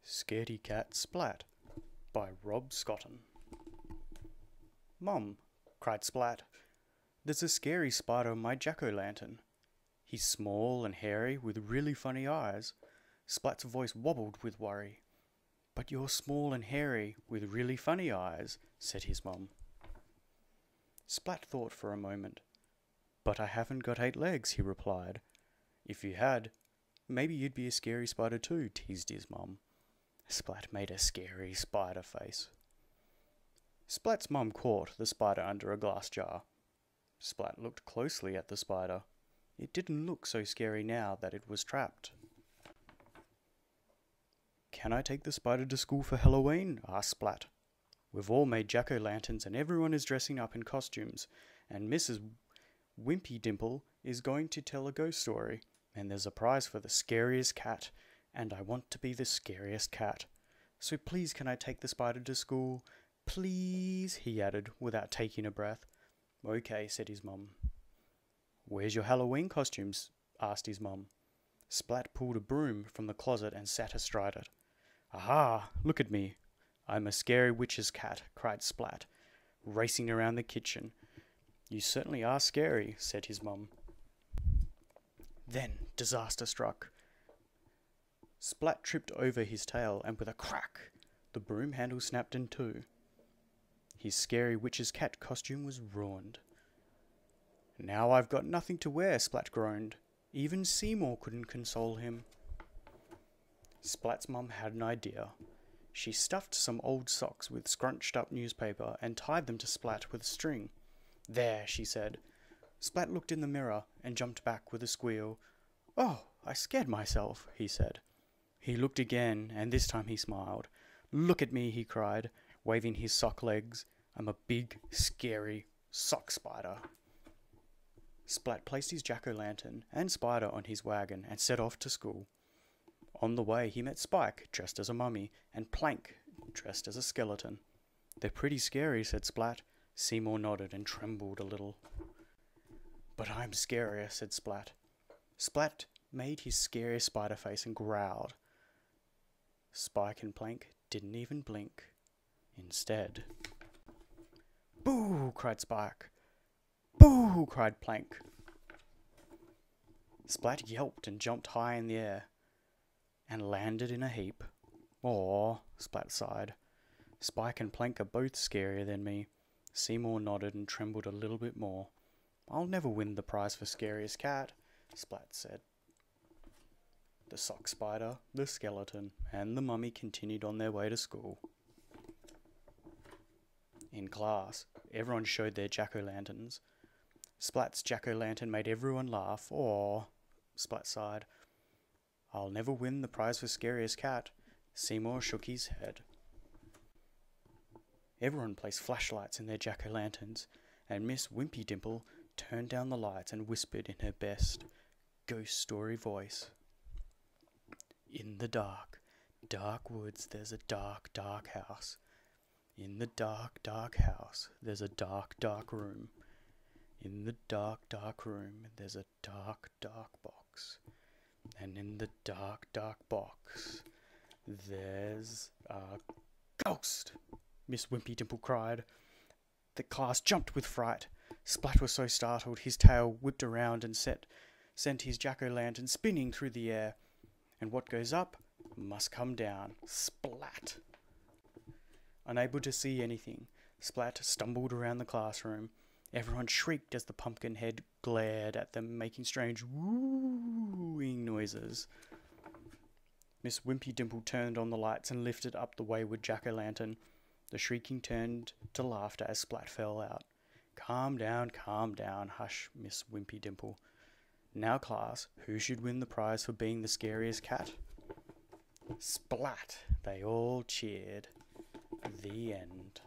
Scaredy-cat, Splat by Rob Scotton. "Mum," cried Splat, "there's a scary spider on my jack-o'-lantern. He's small and hairy with really funny eyes." Splat's voice wobbled with worry. "But you're small and hairy with really funny eyes," said his mum. Splat thought for a moment. "But I haven't got 8 legs," he replied. "If you had, maybe you'd be a scary spider too," teased his mum. Splat made a scary spider face. Splat's mum caught the spider under a glass jar. Splat looked closely at the spider. It didn't look so scary now that it was trapped. "Can I take the spider to school for Halloween?" asked Splat. "We've all made jack-o'-lanterns and everyone is dressing up in costumes, and Mrs. Wimpy Dimple is going to tell a ghost story, and there's a prize for the scariest cat, and I want to be the scariest cat. So please can I take the spider to school? Please," he added without taking a breath. "Okay," said his mum. "Where's your Halloween costumes?" asked his mum. Splat pulled a broom from the closet and sat astride it. "Aha! Look at me. I'm a scary witch's cat," cried Splat, racing around the kitchen. "You certainly are scary," said his mum. Then disaster struck. Splat tripped over his tail, and with a crack, the broom handle snapped in two. His scary witch's cat costume was ruined. "Now I've got nothing to wear," Splat groaned. Even Seymour couldn't console him. Splat's mum had an idea. She stuffed some old socks with scrunched up newspaper and tied them to Splat with a string. "There," she said. Splat looked in the mirror and jumped back with a squeal. "Oh, I scared myself," he said. He looked again, and this time he smiled. "Look at me," he cried, waving his sock legs. "I'm a big, scary sock spider." Splat placed his jack-o'-lantern and spider on his wagon and set off to school. On the way he met Spike, dressed as a mummy, and Plank, dressed as a skeleton. "They're pretty scary," said Splat. Seymour nodded and trembled a little. "But I'm scarier," said Splat. Splat made his scariest spider face and growled. Spike and Plank didn't even blink. Instead... "Boo!" cried Spike. "Boo!" cried Plank. Splat yelped and jumped high in the air and landed in a heap. "Aw," Splat sighed. "Spike and Plank are both scarier than me." Seymour nodded and trembled a little bit more. "I'll never win the prize for scariest cat," Splat said. The sock spider, the skeleton, and the mummy continued on their way to school. In class, everyone showed their jack-o'-lanterns. Splat's jack-o'-lantern made everyone laugh. "Aw," Splat sighed. "I'll never win the prize for scariest cat." Seymour shook his head. Everyone placed flashlights in their jack-o'-lanterns, and Miss Wimpy Dimple turned down the lights and whispered in her best ghost story voice. "In the dark, dark woods there's a dark, dark house. In the dark, dark house there's a dark, dark room. In the dark, dark room there's a dark, dark box. And in the dark, dark box there's a ghost!" Miss Wimpy Dimple cried. The class jumped with fright. Splat was so startled his tail whipped around and sent his jack-o'-lantern spinning through the air. And what goes up must come down. Splat! Unable to see anything, Splat stumbled around the classroom. Everyone shrieked as the pumpkin head glared at them, making strange wooing noises. Miss Wimpy Dimple turned on the lights and lifted up the wayward jack-o'-lantern. The shrieking turned to laughter as Splat fell out. Calm down, hush, Miss Wimpy Dimple. Now, class, who should win the prize for being the scariest cat?" "Splat!" They all cheered. The end.